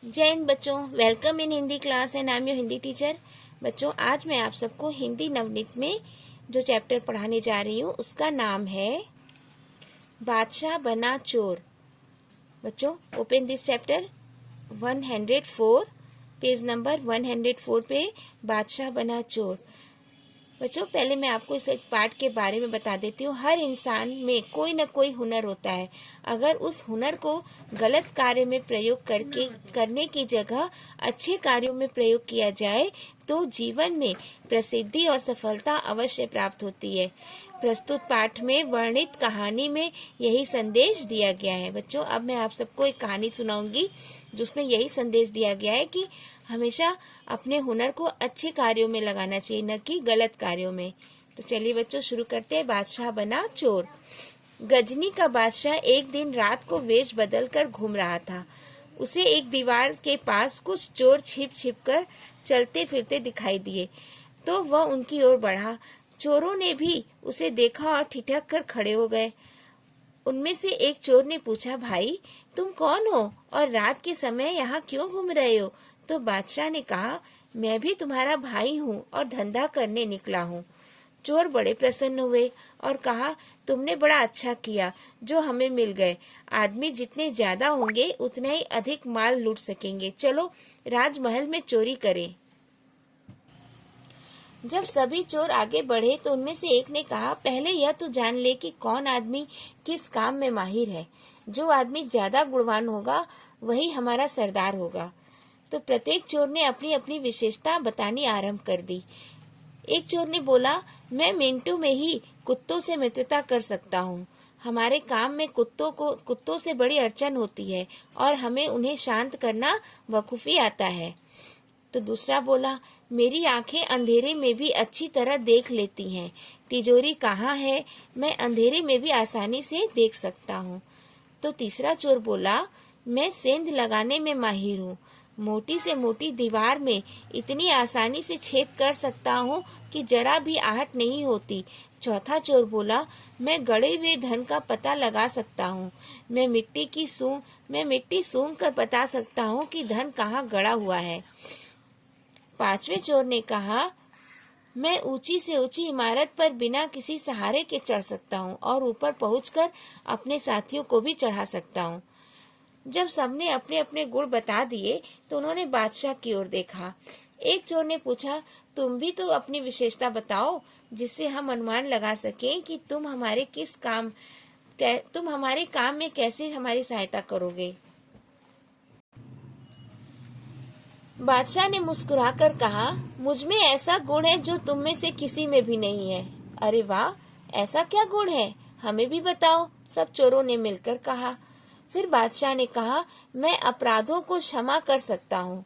जय हिंद बच्चों, welcome in Hindi class and I am your Hindi teacher. बच्चों, आज मैं आप सबको हिंदी नवनीत में जो चैप्टर पढ़ाने जा रही हूँ उसका नाम है बादशाह बना चोर। बच्चों, open this chapter 104, page number 104 पे बादशाह बना चोर। बच्चों, पहले मैं आपको इस पाठ के बारे में बता देती हूँ। हर इंसान में कोई न कोई हुनर होता है। अगर उस हुनर को गलत कार्य में प्रयोग करने की जगह अच्छे कार्यों में प्रयोग किया जाए तो जीवन में प्रसिद्धि और सफलता अवश्य प्राप्त होती है। प्रस्तुत पाठ में वर्णित कहानी में यही संदेश दिया गया है। बच्चों, अब मैं आप सबको एक कहानी सुनाऊंगी जिसमें यही संदेश दिया गया है कि हमेशा अपने हुनर को अच्छे कार्यों में लगाना चाहिए, न कि गलत कार्यों में। तो चलिए बच्चों, शुरू करते हैं। बादशाह बना चोर। गजनी का बादशाह एक दिन रात को वेश बदल कर घूम रहा था। उसे एक दीवार के पास कुछ चोर छिप छिप कर चलते फिरते दिखाई दिए तो वह उनकी ओर बढ़ा। चोरों ने भी उसे देखा और ठिठक कर खड़े हो गए। उनमें से एक चोर ने पूछा, भाई तुम कौन हो और रात के समय यहाँ क्यों घूम रहे हो? तो बादशाह ने कहा, मैं भी तुम्हारा भाई हूँ और धंधा करने निकला हूँ। चोर बड़े प्रसन्न हुए और कहा, तुमने बड़ा अच्छा किया जो हमें मिल गए। आदमी जितने ज्यादा होंगे उतने ही अधिक माल लूट सकेंगे। चलो राजमहल में चोरी करें। जब सभी चोर आगे बढ़े तो उनमें से एक ने कहा, पहले यह तो जान ले कि कौन आदमी किस काम में माहिर है। जो आदमी ज्यादा गुणवान होगा वही हमारा सरदार होगा। तो प्रत्येक चोर ने अपनी अपनी विशेषता बतानी आरंभ कर दी। एक चोर ने बोला, मैं मिनटों में ही कुत्तों से मित्रता कर सकता हूँ। हमारे काम में कुत्तों से बड़ी अड़चन होती है और हमें उन्हें शांत करना बखूबी आता है। तो दूसरा बोला, मेरी आंखें अंधेरे में भी अच्छी तरह देख लेती हैं। तिजोरी कहाँ है, मैं अंधेरे में भी आसानी से देख सकता हूँ। तो तीसरा चोर बोला, मैं सेंध लगाने में माहिर हूँ। मोटी से मोटी दीवार में इतनी आसानी से छेद कर सकता हूँ कि जरा भी आहट नहीं होती। चौथा चोर बोला, मैं गड़े हुए धन का पता लगा सकता हूँ। मैं मिट्टी सूंघ कर बता सकता हूँ कि धन कहाँ गड़ा हुआ है। पांचवें चोर ने कहा, मैं ऊंची से ऊंची इमारत पर बिना किसी सहारे के चढ़ सकता हूँ और ऊपर पहुंचकर अपने साथियों को भी चढ़ा सकता हूँ। जब सबने अपने अपने गुण बता दिए तो उन्होंने बादशाह की ओर देखा। एक चोर ने पूछा, तुम भी तो अपनी विशेषता बताओ जिससे हम अनुमान लगा सकें कि तुम हमारे काम में कैसे हमारी सहायता करोगे। बादशाह ने मुस्कुराकर कहा, मुझ में ऐसा गुण है जो तुम में से किसी में भी नहीं है। अरे वाह, ऐसा क्या गुण है, हमें भी बताओ, सब चोरों ने मिलकर कहा। फिर बादशाह ने कहा, मैं अपराधों को क्षमा कर सकता हूँ।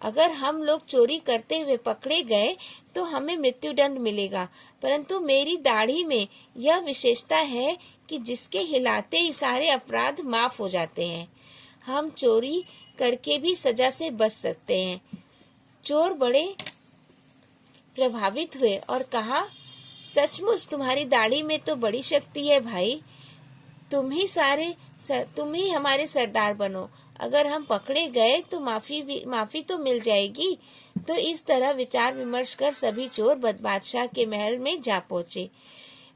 अगर हम लोग चोरी करते हुए पकड़े गए तो हमें मृत्युदंड मिलेगा, परंतु मेरी दाढ़ी में यह विशेषता है कि जिसके हिलाते ही सारे अपराध माफ हो जाते हैं। हम चोरी करके भी सजा से बच सकते हैं। चोर बड़े प्रभावित हुए और कहा, सचमुच तुम्हारी दाढ़ी में तो बड़ी शक्ति है भाई। तुम ही हमारे सरदार बनो। अगर हम पकड़े गए तो माफी तो मिल जाएगी। तो इस तरह विचार विमर्श कर सभी चोर बादशाह के महल में जा पहुंचे।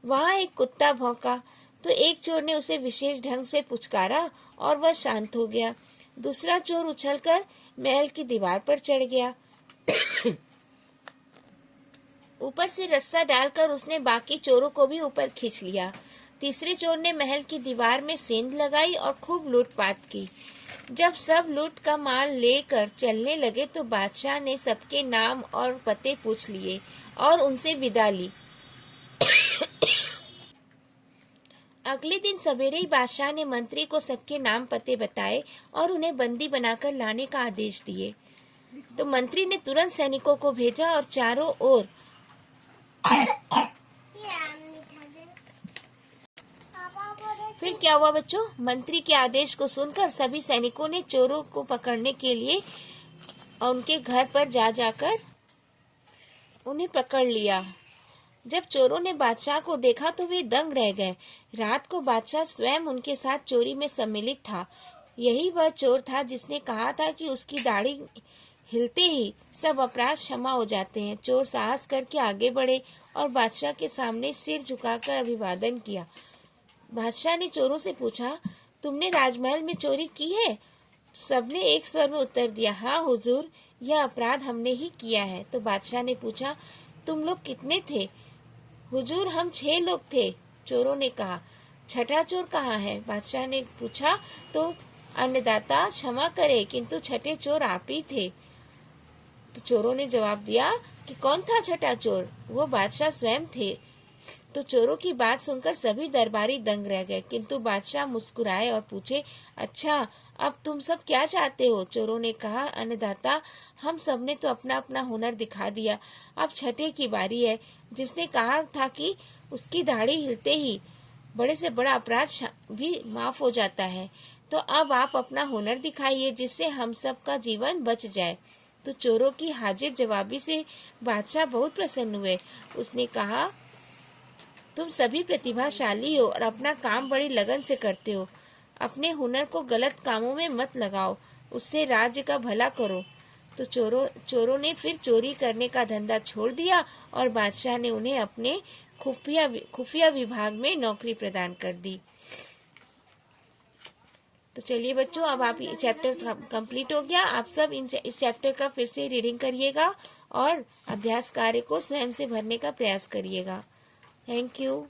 वहां एक कुत्ता भौंका तो एक चोर ने उसे विशेष ढंग से पुचकारा और वह शांत हो गया। दूसरा चोर उछलकर महल की दीवार पर चढ़ गया। ऊपर से रस्सा डालकर उसने बाकी चोरों को भी ऊपर खींच लिया। तीसरे चोर ने महल की दीवार में सेंध लगाई और खूब लूटपाट की। जब सब लूट का माल लेकर चलने लगे तो बादशाह ने सबके नाम और पते पूछ लिए और उनसे विदा ली। अगले दिन सवेरे ही बादशाह ने मंत्री को सबके नाम पते बताए और उन्हें बंदी बनाकर लाने का आदेश दिए। तो मंत्री ने तुरंत सैनिकों को भेजा और चारों ओर फिर क्या हुआ बच्चों? मंत्री के आदेश को सुनकर सभी सैनिकों ने चोरों को पकड़ने के लिए उनके घर पर जाकर उन्हें पकड़ लिया। जब चोरों ने बादशाह को देखा तो वे दंग रह गए। रात को बादशाह स्वयं उनके साथ चोरी में सम्मिलित था। यही वह चोर था जिसने कहा था कि उसकी दाढ़ी हिलते ही सब अपराध क्षमा हो जाते हैं। चोर साहस करके आगे बढ़े और बादशाह के सामने सिर झुकाकर अभिवादन किया। बादशाह ने चोरों से पूछा, तुमने राजमहल में चोरी की है? सबने एक स्वर में उत्तर दिया, हाँ हुजूर, यह अपराध हमने ही किया है। तो बादशाह ने पूछा, तुम लोग कितने थे? हुजूर, हम 6 लोग थे, चोरों ने कहा। छठा चोर कहाँ है? बादशाह ने पूछा। तो अन्नदाता क्षमा करे, किंतु छठे चोर आप ही थे। तो चोरों ने जवाब दिया कि कौन था छठा चोर? वो बादशाह स्वयं थे। तो चोरों की बात सुनकर सभी दरबारी दंग रह गए, किंतु बादशाह मुस्कुराए और पूछे, अच्छा, अब तुम सब क्या चाहते हो? चोरों ने कहा, अन्नदाता, हम सब ने तो अपना अपना हुनर दिखा दिया, अब छठे की बारी है, जिसने कहा था कि उसकी दाढ़ी हिलते ही बड़े से बड़ा अपराध भी माफ हो जाता है। तो अब आप अपना हुनर दिखाइए, जिससे हम सब का जीवन बच जाए। तो चोरों की हाजिर जवाबी से बादशाह बहुत प्रसन्न हुए। उसने कहा, तुम सभी प्रतिभाशाली हो और अपना काम बड़ी लगन से करते हो। अपने हुनर को गलत कामों में मत लगाओ, उससे राज्य का भला करो। तो चोरों ने फिर चोरी करने का धंधा छोड़ दिया और बादशाह ने उन्हें अपने खुफिया विभाग में नौकरी प्रदान कर दी। तो चलिए बच्चों, अब आप ये चैप्टर कंप्लीट हो गया। आप सब इस चैप्टर का फिर से रीडिंग करिएगा और अभ्यास कार्य को स्वयं से भरने का प्रयास करिएगा। Thank you.